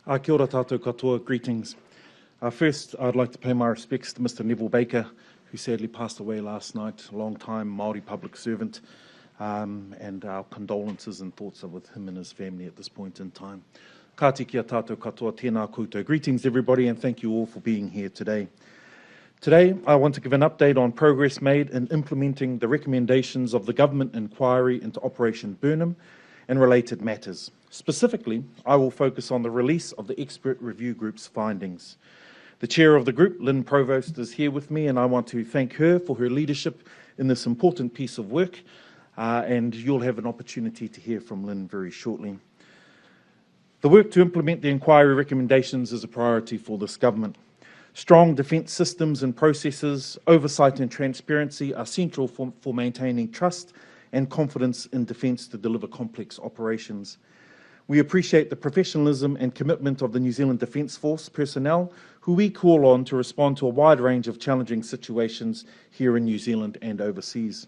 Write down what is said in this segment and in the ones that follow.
Kia ora tātou katoa, greetings. First, I'd like to pay my respects to Mr. Neville Baker, who sadly passed away last night, a long-time Māori public servant, and our condolences and thoughts are with him and his family at this point in time. Ka te kia tātou katoa, tēnā koutou. Greetings, everybody, and thank you all for being here today. Today, I want to give an update on progress made in implementing the recommendations of the government inquiry into Operation Burnham and related matters. Specifically, I will focus on the release of the expert review group's findings. The chair of the group, Lynn Provost, is here with me, and I want to thank her for her leadership in this important piece of work, and you'll have an opportunity to hear from Lynn very shortly. The work to implement the inquiry recommendations is a priority for this government. Strong defence systems and processes, oversight and transparency are central for maintaining trust and confidence in defence to deliver complex operations. We appreciate the professionalism and commitment of the New Zealand Defence Force personnel, who we call on to respond to a wide range of challenging situations here in New Zealand and overseas.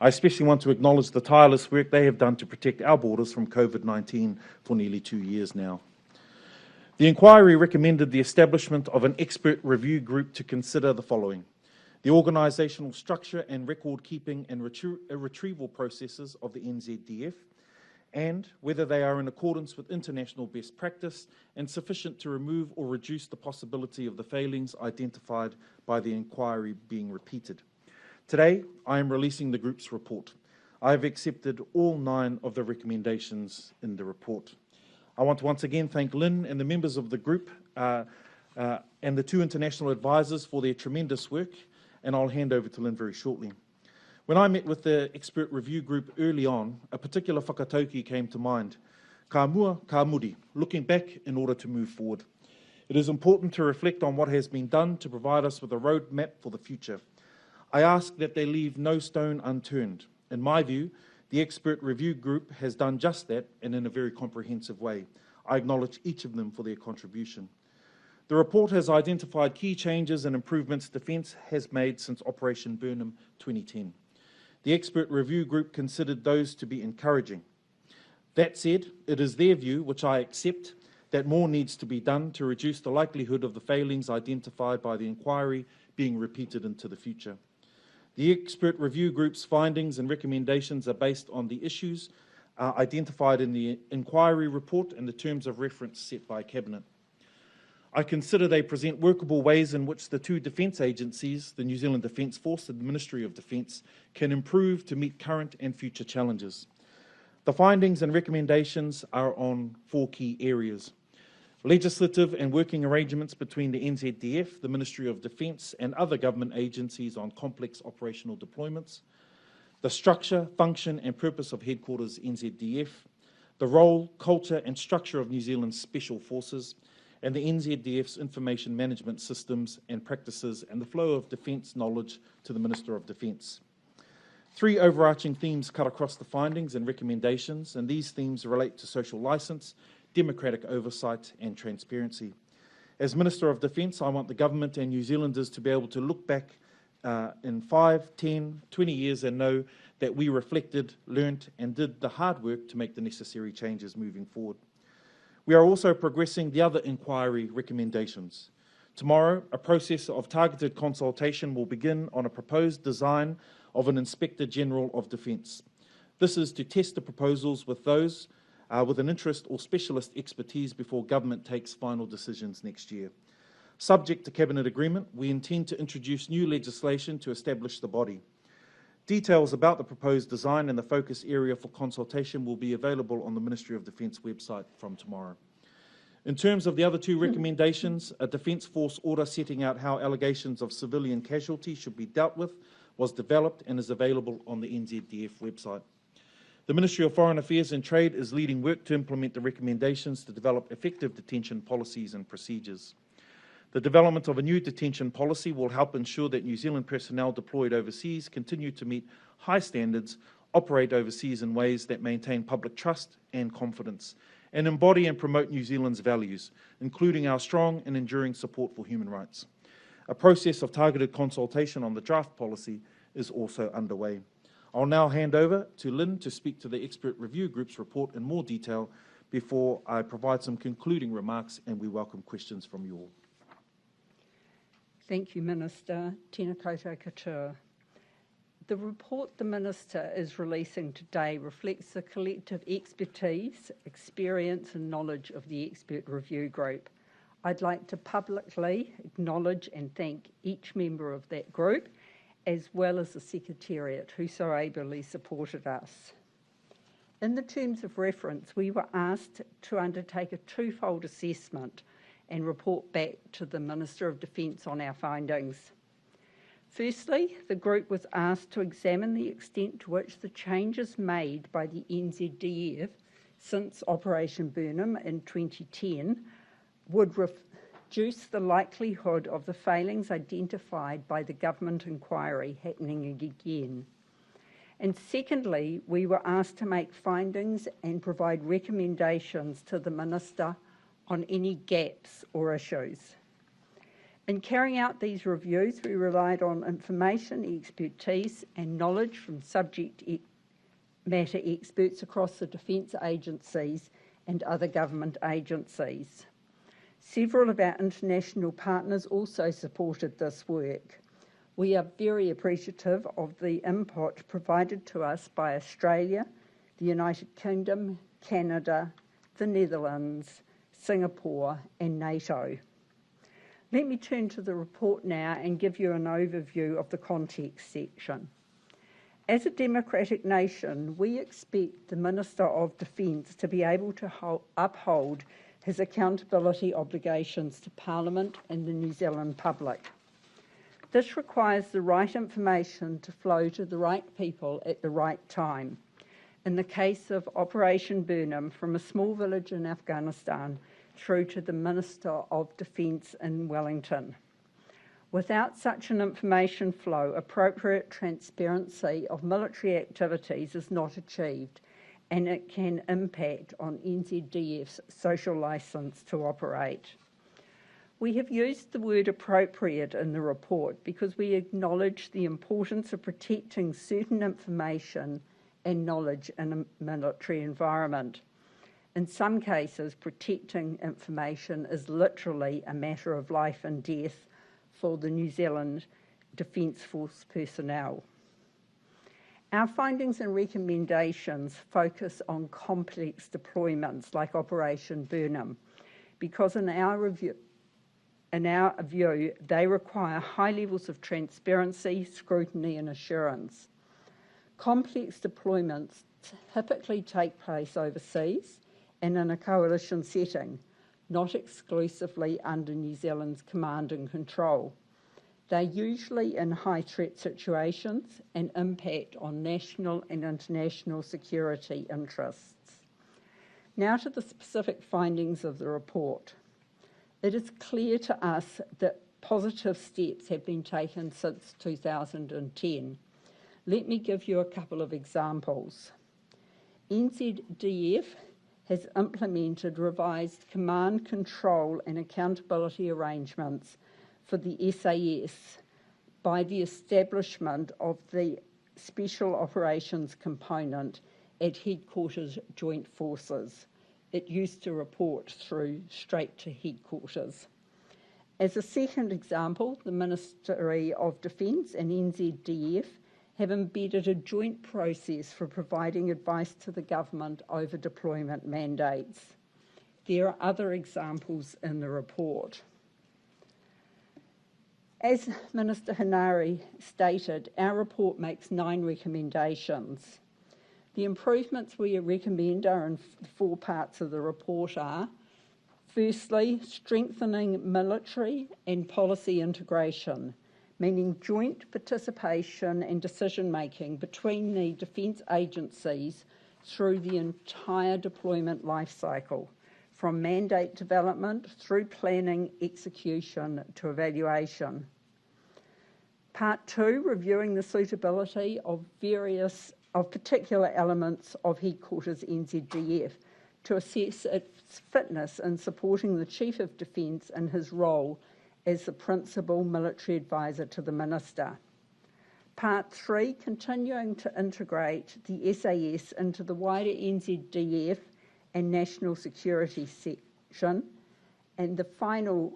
I especially want to acknowledge the tireless work they have done to protect our borders from COVID-19 for nearly 2 years now. The inquiry recommended the establishment of an expert review group to consider the following: the organisational structure and record keeping and retrieval processes of the NZDF, and whether they are in accordance with international best practice and sufficient to remove or reduce the possibility of the failings identified by the inquiry being repeated. Today, I am releasing the group's report. I have accepted all 9 of the recommendations in the report. I want to once again thank Lynn and the members of the group and the 2 international advisors for their tremendous work, and I'll hand over to Lynn very shortly. When I met with the expert review group early on, a particular whakatauki came to mind: ka mua, ka muri, looking back in order to move forward. It is important to reflect on what has been done to provide us with a roadmap for the future. I ask that they leave no stone unturned. In my view, the expert review group has done just that, and in a very comprehensive way. I acknowledge each of them for their contribution. The report has identified key changes and improvements Defence has made since Operation Burnham 2010. The expert review group considered those to be encouraging. That said, it is their view, which I accept, that more needs to be done to reduce the likelihood of the failings identified by the inquiry being repeated into the future. The expert review group's findings and recommendations are based on the issues identified in the inquiry report and the terms of reference set by Cabinet. I consider they present workable ways in which the 2 defence agencies, the New Zealand Defence Force and the Ministry of Defence, can improve to meet current and future challenges. The findings and recommendations are on 4 key areas: legislative and working arrangements between the NZDF, the Ministry of Defence and other government agencies on complex operational deployments, the structure, function and purpose of Headquarters NZDF, the role, culture and structure of New Zealand's Special Forces, and the NZDF's information management systems and practices and the flow of defence knowledge to the Minister of Defence. 3 overarching themes cut across the findings and recommendations, and these themes relate to social licence, democratic oversight and transparency. As Minister of Defence, I want the government and New Zealanders to be able to look back in 5, 10, 20 years and know that we reflected, learnt and did the hard work to make the necessary changes moving forward. We are also progressing the other inquiry recommendations. Tomorrow, a process of targeted consultation will begin on a proposed design of an Inspector General of Defence. This is to test the proposals with those with an interest or specialist expertise before government takes final decisions next year. Subject to Cabinet agreement, we intend to introduce new legislation to establish the body. Details about the proposed design and the focus area for consultation will be available on the Ministry of Defence website from tomorrow. In terms of the other 2 recommendations, a Defence Force order setting out how allegations of civilian casualty should be dealt with was developed and is available on the NZDF website. The Ministry of Foreign Affairs and Trade is leading work to implement the recommendations to develop effective detention policies and procedures. The development of a new detention policy will help ensure that New Zealand personnel deployed overseas continue to meet high standards, operate overseas in ways that maintain public trust and confidence, and embody and promote New Zealand's values, including our strong and enduring support for human rights. A process of targeted consultation on the draft policy is also underway. I'll now hand over to Lynn to speak to the expert review group's report in more detail before I provide some concluding remarks and we welcome questions from you all. Thank you, Minister. Tēnā koutou katoa. The report the Minister is releasing today reflects the collective expertise, experience and knowledge of the Expert Review Group. I'd like to publicly acknowledge and thank each member of that group, as well as the Secretariat who so ably supported us. In the terms of reference, we were asked to undertake a twofold assessment and report back to the Minister of Defence on our findings. Firstly, the group was asked to examine the extent to which the changes made by the NZDF since Operation Burnham in 2010 would reduce the likelihood of the failings identified by the government inquiry happening again. And secondly, we were asked to make findings and provide recommendations to the Minister on any gaps or issues. In carrying out these reviews, we relied on information, expertise and knowledge from subject matter experts across the defence agencies and other government agencies. Several of our international partners also supported this work. We are very appreciative of the input provided to us by Australia, the United Kingdom, Canada, the Netherlands, Singapore and NATO. Let me turn to the report now and give you an overview of the context section. As a democratic nation, we expect the Minister of Defence to be able to uphold his accountability obligations to Parliament and the New Zealand public. This requires the right information to flow to the right people at the right time. In the case of Operation Burnham, from a small village in Afghanistan through to the Minister of Defence in Wellington. Without such an information flow, appropriate transparency of military activities is not achieved, and it can impact on NZDF's social licence to operate. We have used the word appropriate in the report because we acknowledge the importance of protecting certain information and knowledge in a military environment. In some cases, protecting information is literally a matter of life and death for the New Zealand Defence Force personnel. Our findings and recommendations focus on complex deployments like Operation Burnham, because in our view, they require high levels of transparency, scrutiny and assurance. Complex deployments typically take place overseas and in a coalition setting, not exclusively under New Zealand's command and control. They're usually in high-threat situations and impact on national and international security interests. Now to the specific findings of the report. It is clear to us that positive steps have been taken since 2010. Let me give you a couple of examples. NZDF has implemented revised command, control and accountability arrangements for the SAS by the establishment of the Special Operations Component at Headquarters Joint Forces. It used to report through straight to headquarters. As a second example, the Ministry of Defence and NZDF have embedded a joint process for providing advice to the government over deployment mandates. There are other examples in the report. As Minister Hanari stated, our report makes 9 recommendations. The improvements we recommend are in 4 parts of the report are: firstly, strengthening military and policy integration, meaning joint participation and decision-making between the defence agencies through the entire deployment life cycle, from mandate development through planning, execution to evaluation. Part 2, reviewing the suitability of particular elements of Headquarters NZDF to assess its fitness in supporting the Chief of Defence in his role as the principal military advisor to the Minister. Part 3, continuing to integrate the SAS into the wider NZDF and national security section, and the final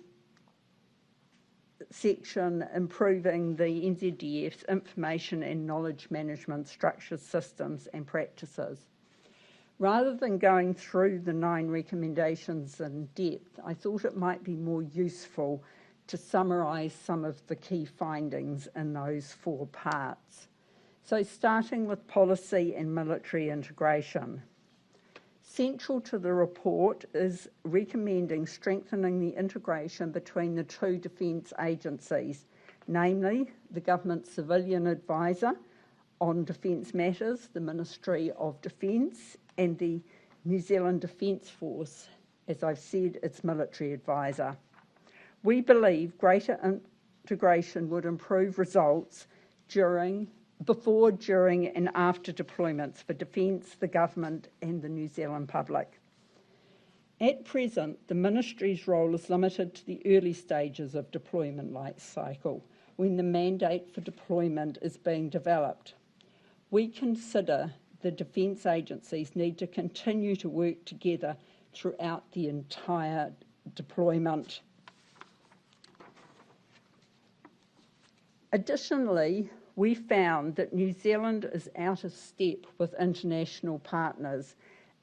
section improving the NZDF's information and knowledge management structures, systems and practices. Rather than going through the 9 recommendations in depth, I thought it might be more useful to summarise some of the key findings in those 4 parts. So starting with policy and military integration. Central to the report is recommending strengthening the integration between the 2 defence agencies, namely the Government Civilian Advisor on Defence Matters, the Ministry of Defence, and the New Zealand Defence Force, as I've said, its military advisor. We believe greater integration would improve results before, during and after deployments for Defence, the Government and the New Zealand public. At present, the Ministry's role is limited to the early stages of deployment life cycle, when the mandate for deployment is being developed. We consider the defence agencies need to continue to work together throughout the entire deployment. Additionally, we found that New Zealand is out of step with international partners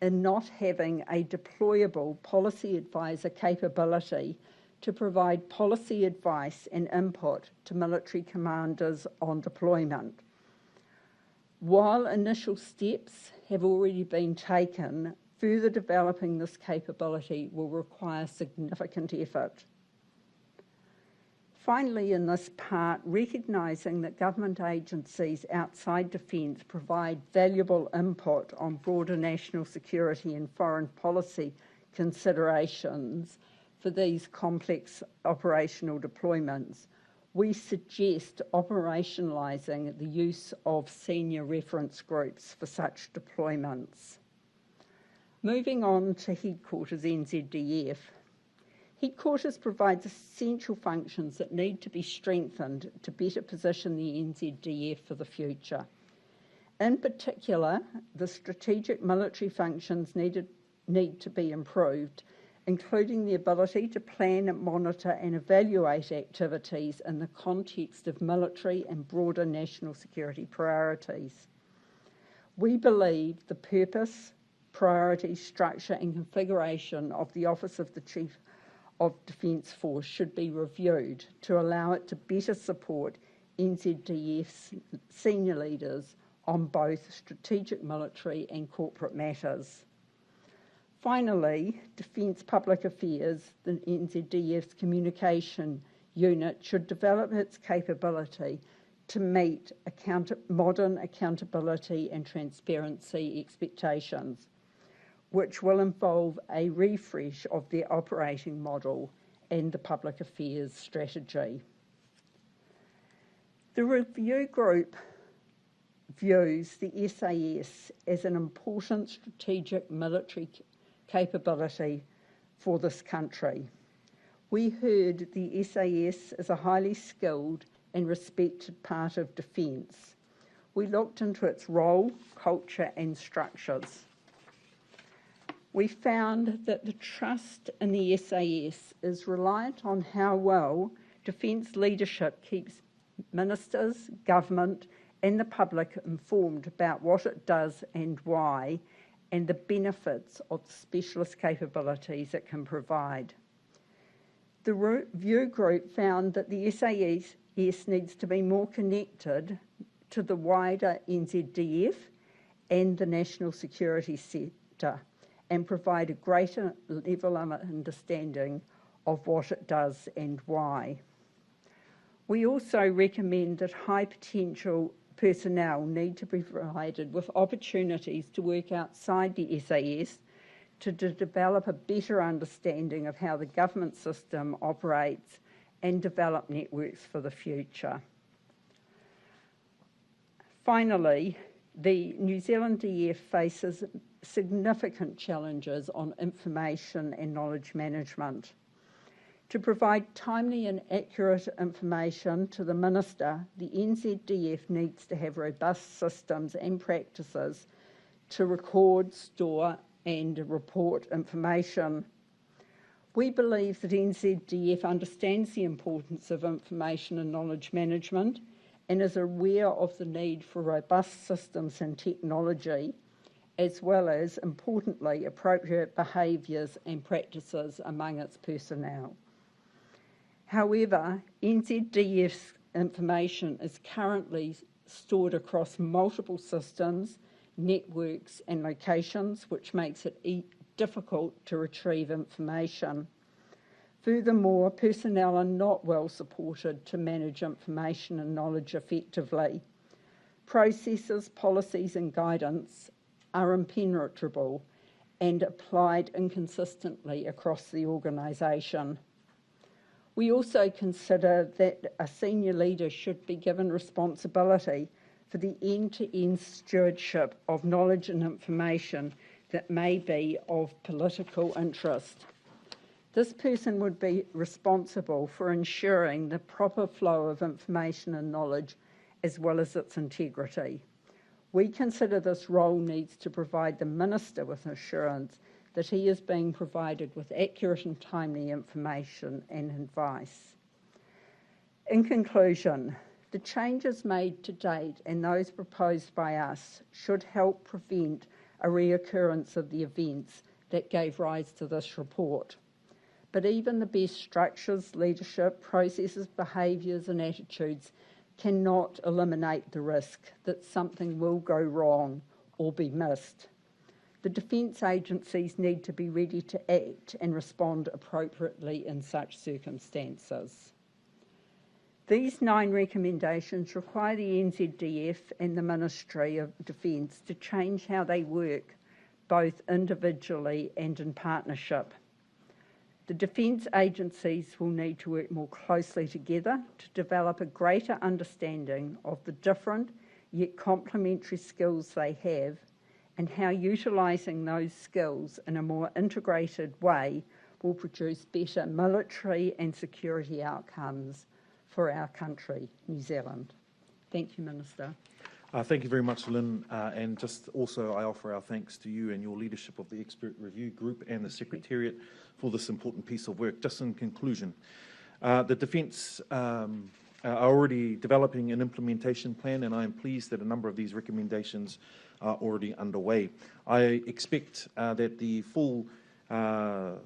in not having a deployable policy advisor capability to provide policy advice and input to military commanders on deployment. While initial steps have already been taken, further developing this capability will require significant effort. Finally, in this part, recognising that government agencies outside defence provide valuable input on broader national security and foreign policy considerations for these complex operational deployments, we suggest operationalising the use of senior reference groups for such deployments. Moving on to Headquarters NZDF. Headquarters provides essential functions that need to be strengthened to better position the NZDF for the future. In particular, the strategic military functions need to be improved, including the ability to plan, monitor and evaluate activities in the context of military and broader national security priorities. We believe the purpose, priority, structure and configuration of the Office of the Chief of Defence Force should be reviewed to allow it to better support NZDF's senior leaders on both strategic military and corporate matters. Finally, Defence Public Affairs, the NZDF's communication unit, should develop its capability to meet modern accountability and transparency expectations, which will involve a refresh of their operating model and the public affairs strategy. The review group views the SAS as an important strategic military capability for this country. We heard the SAS is a highly skilled and respected part of defence. We looked into its role, culture and structures. We found that the trust in the SAS is reliant on how well defence leadership keeps ministers, government and the public informed about what it does and why, and the benefits of the specialist capabilities it can provide. The review group found that the SAS needs to be more connected to the wider NZDF and the national security sector and provide a greater level of understanding of what it does and why. We also recommend that high potential personnel need to be provided with opportunities to work outside the SAS to develop a better understanding of how the government system operates and develop networks for the future. Finally, the New Zealand DF faces significant challenges on information and knowledge management. To provide timely and accurate information to the Minister, the NZDF needs to have robust systems and practices to record, store and report information. We believe that NZDF understands the importance of information and knowledge management and is aware of the need for robust systems and technology, as well as, importantly, appropriate behaviours and practices among its personnel. However, NZDF's information is currently stored across multiple systems, networks and locations, which makes it difficult to retrieve information. Furthermore, personnel are not well supported to manage information and knowledge effectively. Processes, policies and guidance are impenetrable and applied inconsistently across the organisation. We also consider that a senior leader should be given responsibility for the end-to-end stewardship of knowledge and information that may be of political interest. This person would be responsible for ensuring the proper flow of information and knowledge as well as its integrity. We consider this role needs to provide the Minister with assurance that he is being provided with accurate and timely information and advice. In conclusion, the changes made to date and those proposed by us should help prevent a reoccurrence of the events that gave rise to this report. But even the best structures, leadership, processes, behaviours and attitudes cannot eliminate the risk that something will go wrong or be missed. The defence agencies need to be ready to act and respond appropriately in such circumstances. These 9 recommendations require the NZDF and the Ministry of Defence to change how they work, both individually and in partnership. The defence agencies will need to work more closely together to develop a greater understanding of the different yet complementary skills they have and how utilising those skills in a more integrated way will produce better military and security outcomes for our country, New Zealand. Thank you, Minister. Thank you very much, Lynn. And just also I offer our thanks to you and your leadership of the Expert Review Group and the Secretariat for this important piece of work. Just in conclusion, the Defence are already developing an implementation plan, and I am pleased that a number of these recommendations are already underway. I expect that the full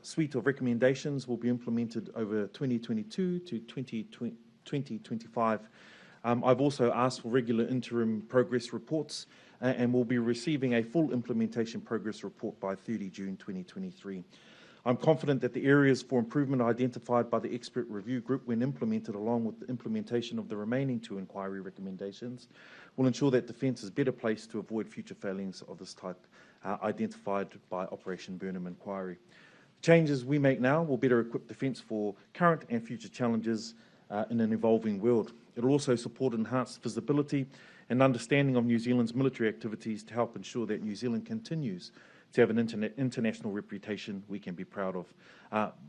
suite of recommendations will be implemented over 2022 to 2025. I've also asked for regular interim progress reports and will be receiving a full implementation progress report by 30 June 2023. I'm confident that the areas for improvement identified by the Expert Review Group when implemented along with the implementation of the remaining 2 inquiry recommendations will ensure that Defence is better placed to avoid future failings of this type identified by Operation Burnham Inquiry. The changes we make now will better equip Defence for current and future challenges in an evolving world. It will also support enhanced visibility and understanding of New Zealand's military activities to help ensure that New Zealand continues to have an international reputation we can be proud of.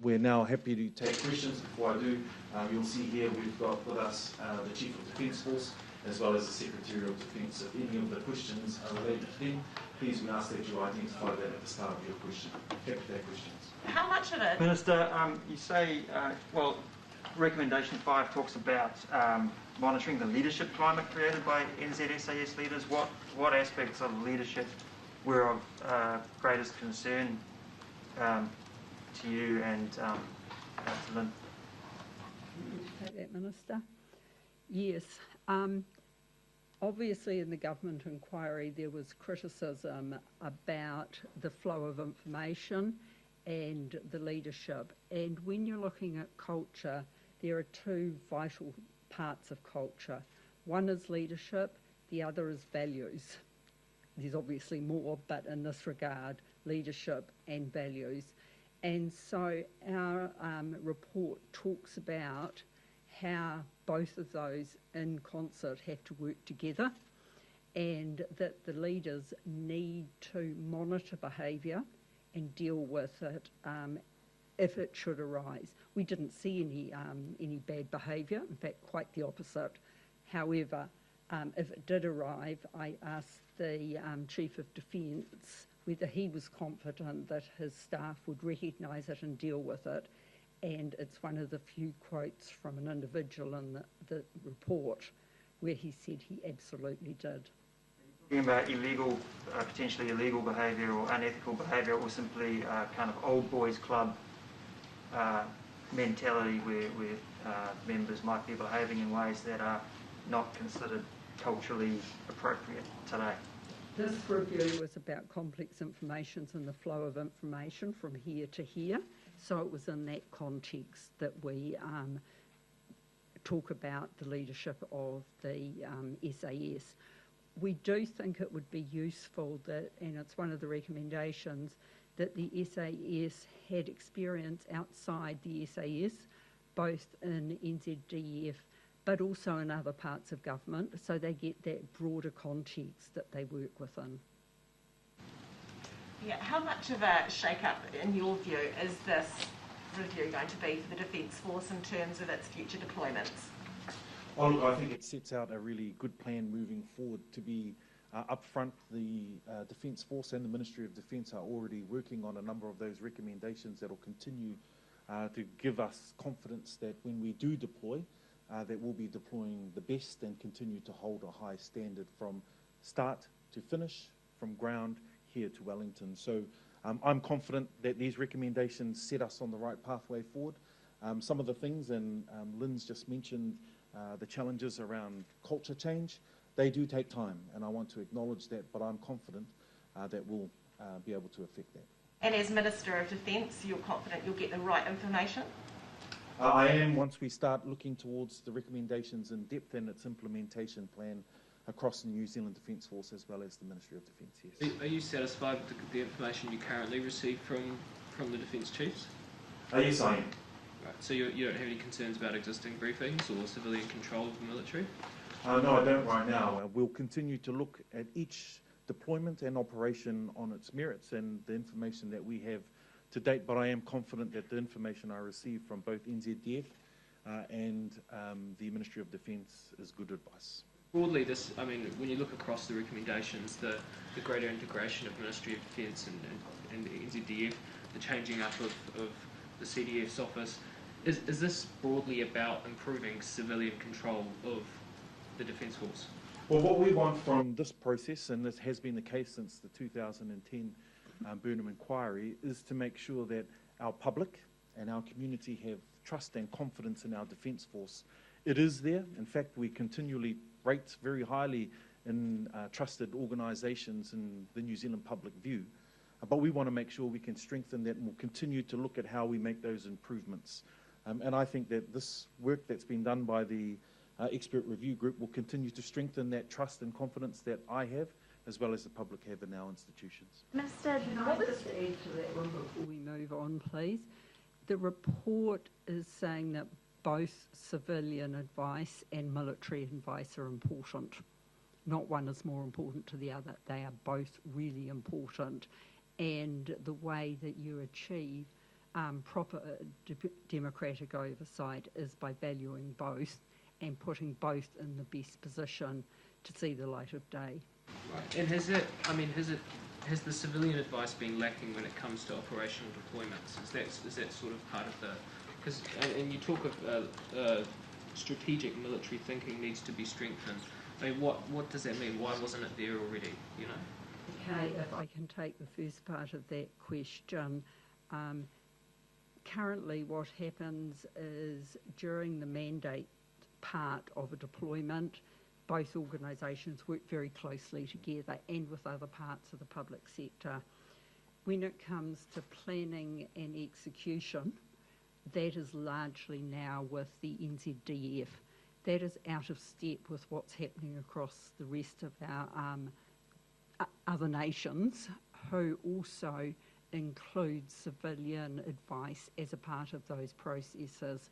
We're now happy to take questions. Before I do, you'll see here we've got with us the Chief of Defence Force as well as the Secretary of Defence. If any of the questions are related to them, please we ask that you identify that at the start of your question. Happy to take questions. How much of it? Minister, you say, well, Recommendation 5 talks about monitoring the leadership climate created by NZSAS leaders. What aspects of leadership were of greatest concern to you and to Lynn? Take that, Minister. Yes. Obviously in the government inquiry there was criticism about the flow of information and the leadership. And when you're looking at culture, there are 2 vital parts of culture. One is leadership, the other is values. There's obviously more, but in this regard, leadership and values. And so our report talks about how both of those in concert have to work together, and that the leaders need to monitor behaviour and deal with it if it should arise. We didn't see any bad behaviour, in fact quite the opposite. However, if it did arrive, I asked the Chief of Defence whether he was confident that his staff would recognise it and deal with it. And it's one of the few quotes from an individual in the report where he said he absolutely did. Talking about illegal, potentially illegal behaviour or unethical behaviour, or simply kind of old boys club mentality where members might be behaving in ways that are not considered culturally appropriate today. This review was about complex informations and the flow of information from here to here. So it was in that context that we talk about the leadership of the SAS. We do think it would be useful that, and it's one of the recommendations, that the SAS had experience outside the SAS, both in NZDF but also in other parts of government, so they get that broader context that they work within. Yeah, how much of a shake-up, in your view, is this review going to be for the Defence Force in terms of its future deployments? Well, look, I think it sets out a really good plan moving forward to be upfront. The Defence Force and the Ministry of Defence are already working on a number of those recommendations that will continue to give us confidence that when we do deploy, that we'll be deploying the best and continue to hold a high standard from start to finish, from ground here to Wellington. So I'm confident that these recommendations set us on the right pathway forward. Some of the things, and Lynn's just mentioned the challenges around culture change, they do take time, and I want to acknowledge that, but I'm confident that we'll be able to affect that. And as Minister of Defence, you're confident you'll get the right information? I am, once we start looking towards the recommendations in depth and its implementation plan across the New Zealand Defence Force as well as the Ministry of Defence, yes. Are you satisfied with the information you currently receive from the Defence Chiefs? Yes, I am. Right, so you don't have any concerns about existing briefings or civilian control of the military? No, I don't right now. We'll continue to look at each deployment and operation on its merits and the information that we have to date, but I am confident that the information I receive from both NZDF and the Ministry of Defence is good advice. Broadly, when you look across the recommendations, the greater integration of Ministry of Defence and NZDF, the changing up of the CDF's office, is this broadly about improving civilian control of the Defence Force? Well, what we want from this process, and this has been the case since the 2010 Burnham inquiry, is to make sure that our public and our community have trust and confidence in our Defence Force. It is there. In fact, we continually rate very highly in trusted organisations in the New Zealand public view. But we want to make sure we can strengthen that, and we'll continue to look at how we make those improvements. And I think that this work that's been done by the expert review group will continue to strengthen that trust and confidence that I have, as well as the public have in our institutions. Minister, Can I just add to that one before we move on, please? The report is saying that both civilian advice and military advice are important. Not one is more important to the other. They are both really important. And the way that you achieve proper democratic oversight is by valuing both and putting both in the best position to see the light of day. Right. And has the civilian advice been lacking when it comes to operational deployments? Is that sort of part of the... Because, and you talk of strategic military thinking needs to be strengthened. I mean, what does that mean? Why wasn't it there already, you know? Okay, if I can take the first part of that question. Currently what happens is during the mandate part of a deployment, both organisations work very closely together and with other parts of the public sector. When it comes to planning and execution, that is largely now with the NZDF. That is out of step with what's happening across the rest of our other nations, who also include civilian advice as a part of those processes.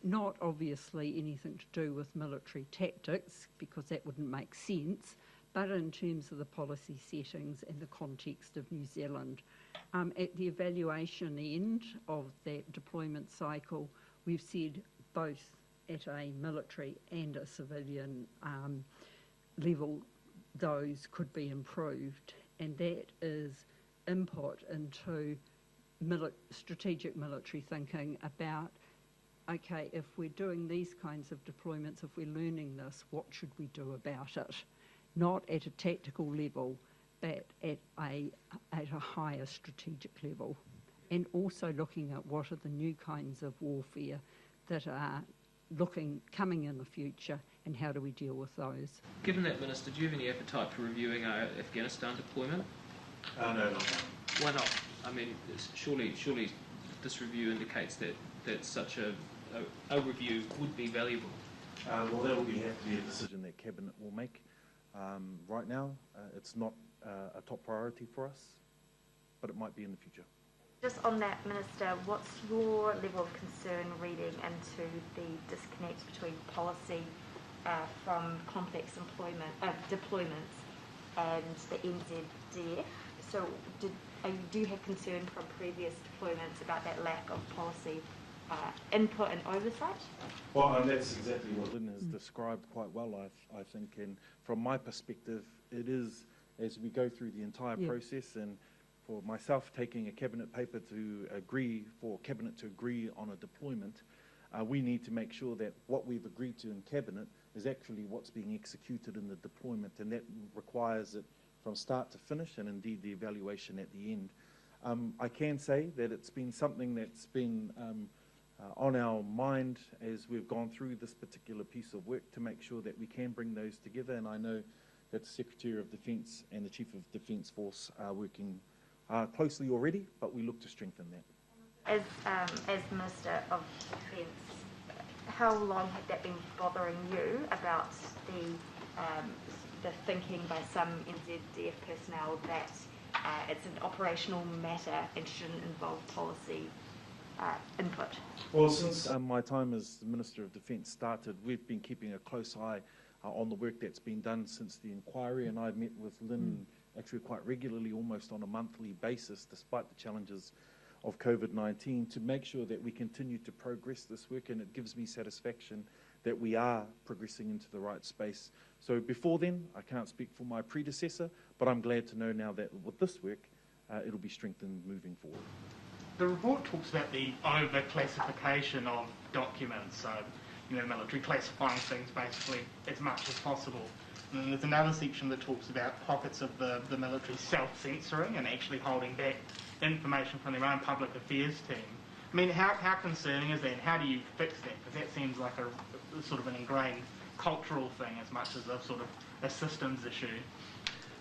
Not obviously anything to do with military tactics, because that wouldn't make sense, but in terms of the policy settings and the context of New Zealand. At the evaluation end of that deployment cycle, we've said both at a military and a civilian level, those could be improved, and that is input into strategic military thinking about, okay, if we're doing these kinds of deployments, if we're learning this, what should we do about it? Not at a tactical level, but at a higher strategic level. And also looking at what are the new kinds of warfare that are coming in the future, and how do we deal with those? Given that, Minister, do you have any appetite for reviewing our Afghanistan deployment? No, not now. Why not? I mean, surely this review indicates that such a review would be valuable. Well, that will have to be a decision that Cabinet will make. Right now, it's not a top priority for us, but it might be in the future. Just on that, Minister, what's your level of concern reading into the disconnect between policy from complex deployments and the NZDF? So do you have concern from previous deployments about that lack of policy input and oversight? Well, and that's exactly what Lynn has described quite well, I think. And from my perspective, it is, as we go through the entire process, and for myself taking a Cabinet paper to agree, for Cabinet to agree on a deployment, we need to make sure that what we've agreed to in Cabinet is actually what's being executed in the deployment, and that requires it from start to finish, and indeed the evaluation at the end. I can say that it's been something that's been on our mind as we've gone through this particular piece of work to make sure that we can bring those together, and I know that the Secretary of Defence and the Chief of Defence Force are working closely already, but we look to strengthen that. As Minister of Defence, how long had that been bothering you about the thinking by some NZDF personnel that it's an operational matter and shouldn't involve policy input? Well, since my time as the Minister of Defence started, we've been keeping a close eye on the work that's been done since the inquiry, and I've met with Lynn actually quite regularly, almost on a monthly basis, despite the challenges of COVID-19, to make sure that we continue to progress this work, and it gives me satisfaction that we are progressing into the right space. So before then, I can't speak for my predecessor, but I'm glad to know now that with this work, it'll be strengthened moving forward. The report talks about the over-classification of documents, so the military classifying things basically as much as possible. And then there's another section that talks about pockets of the military self-censoring and actually holding back information from their own public affairs team. I mean, how concerning is that, and how do you fix that? Because that seems like a sort of an ingrained cultural thing as much as a sort of a systems issue.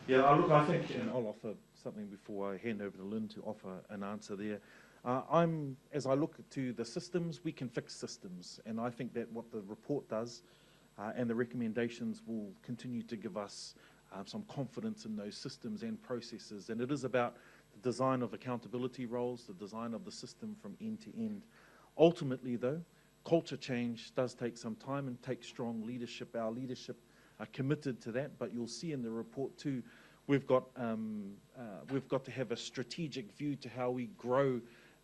Yeah, look, I think, and I'll offer something before I hand over to Lynn to offer an answer there. As I look to the systems, we can fix systems, and I think that what the report does and the recommendations will continue to give us some confidence in those systems and processes, and it is about the design of accountability roles, the design of the system from end to end. Ultimately, though, culture change does take some time and takes strong leadership. Our leadership are committed to that, but you'll see in the report too, we've got to have a strategic view to how we grow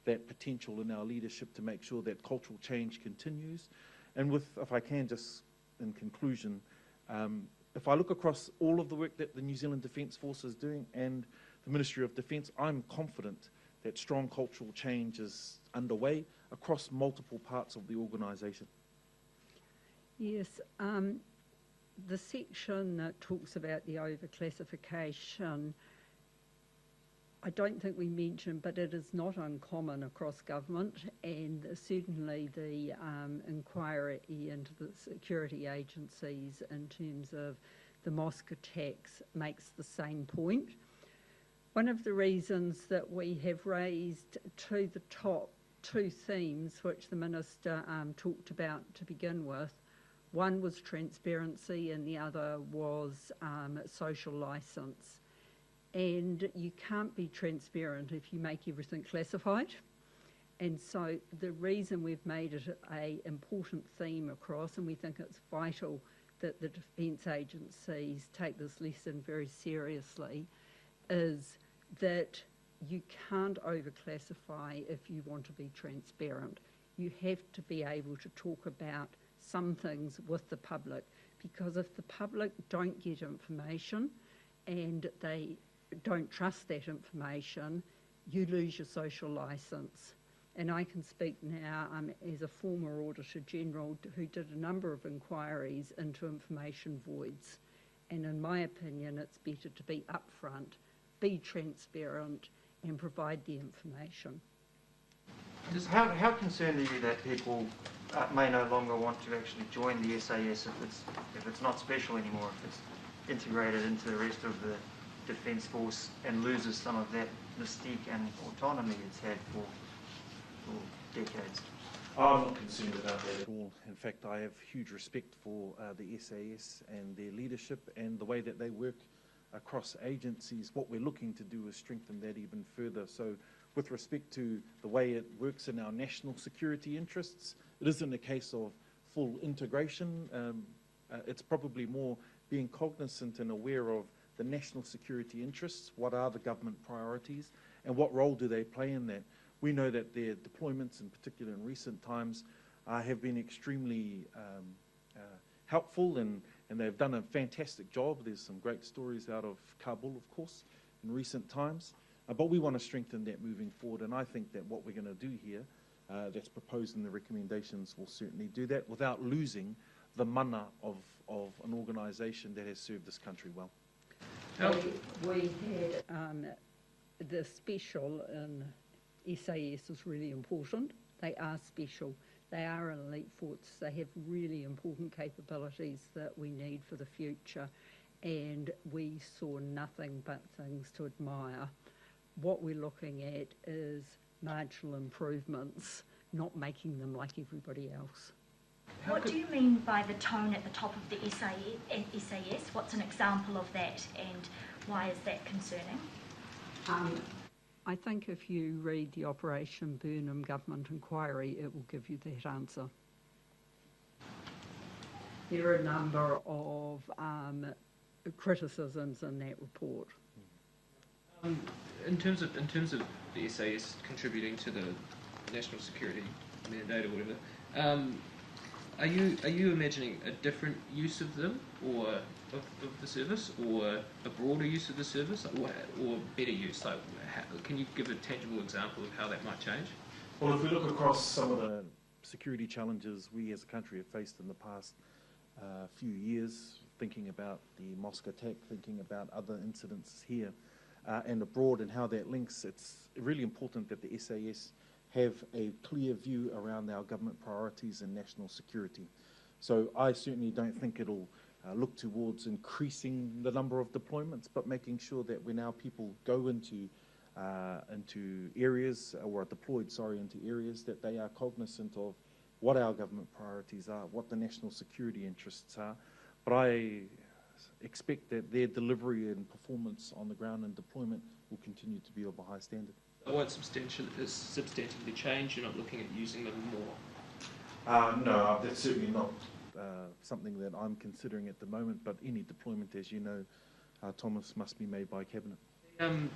that potential in our leadership to make sure that cultural change continues. And if I can just, in conclusion, if I look across all of the work that the New Zealand Defence Force is doing and the Ministry of Defence, I'm confident that strong cultural change is underway across multiple parts of the organisation. Yes, the section that talks about the overclassification, I don't think we mentioned, but it is not uncommon across government, and certainly the inquiry into the security agencies in terms of the mosque attacks makes the same point. One of the reasons that we have raised to the top two themes which the Minister talked about to begin with, one was transparency and the other was social licence. And you can't be transparent if you make everything classified. And so the reason we've made it an important theme across, and we think it's vital that the defence agencies take this lesson very seriously, is that you can't overclassify if you want to be transparent. You have to be able to talk about some things with the public, because if the public don't get information and they don't trust that information, you lose your social licence. And I can speak now as a former Auditor General who did a number of inquiries into information voids. And in my opinion, it's better to be upfront, be transparent, and provide the information. How concerned are you that people may no longer want to actually join the SAS if it's not special anymore, if it's integrated into the rest of the Defence Force and loses some of that mystique and autonomy it's had for decades? I'm not concerned about that at all. In fact, I have huge respect for the SAS and their leadership and the way that they work across agencies. What we're looking to do is strengthen that even further. So with respect to the way it works in our national security interests, it isn't a case of full integration. It's probably more being cognizant and aware of the national security interests, what are the government priorities, and what role do they play in that. We know that their deployments, in particular in recent times, have been extremely helpful, and they've done a fantastic job. There's some great stories out of Kabul, of course, in recent times. But we want to strengthen that moving forward, and I think that what we're going to do here, that's proposed in the recommendations, will certainly do that without losing the mana of an organisation that has served this country well. We had the special in SAS is really important. They are special. They are an elite force. They have really important capabilities that we need for the future, and we saw nothing but things to admire. What we're looking at is marginal improvements, not making them like everybody else. What do you mean by the tone at the top of the SAS? What's an example of that, and why is that concerning? I think if you read the Operation Burnham Government Inquiry, it will give you that answer. There are a number of criticisms in that report. In terms of the SAS contributing to the national security mandate or whatever, are you imagining a different use of them, or of the service, or a broader use of the service, or better use? Like, can you give a tangible example of how that might change? Well, if we look across some of the security challenges we as a country have faced in the past few years, thinking about the mosque attack, thinking about other incidents here and abroad and how that links, it's really important that the SAS have a clear view around our government priorities and national security. So I certainly don't think it'll look towards increasing the number of deployments, but making sure that when our people go into areas, or are deployed, into areas, that they are cognizant of what our government priorities are, what the national security interests are. But I expect that their delivery and performance on the ground and deployment will continue to be of a high standard. It won't substantively change. You're not looking at using them more. No, that's certainly not something that I'm considering at the moment, but any deployment, as you know, Thomas, must be made by Cabinet.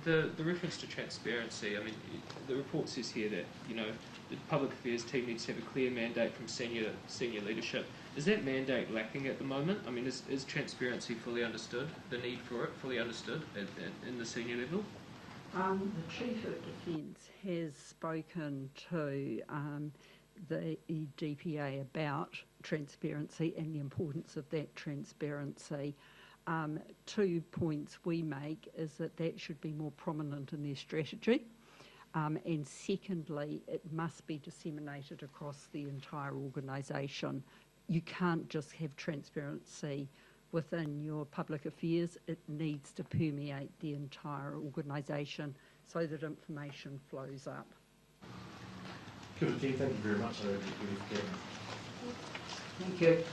The reference to transparency, I mean, the report says here that, the public affairs team needs to have a clear mandate from senior leadership. Is that mandate lacking at the moment? I mean, is transparency fully understood, the need for it fully understood in the senior level? The Chief of Defence has spoken to the DPA about transparency and the importance of that transparency. 2 points we make is that should be more prominent in their strategy. And secondly, it must be disseminated across the entire organisation. You can't just have transparency within your public affairs. It needs to permeate the entire organisation so that information flows up. Good, thank you very much. Thank you.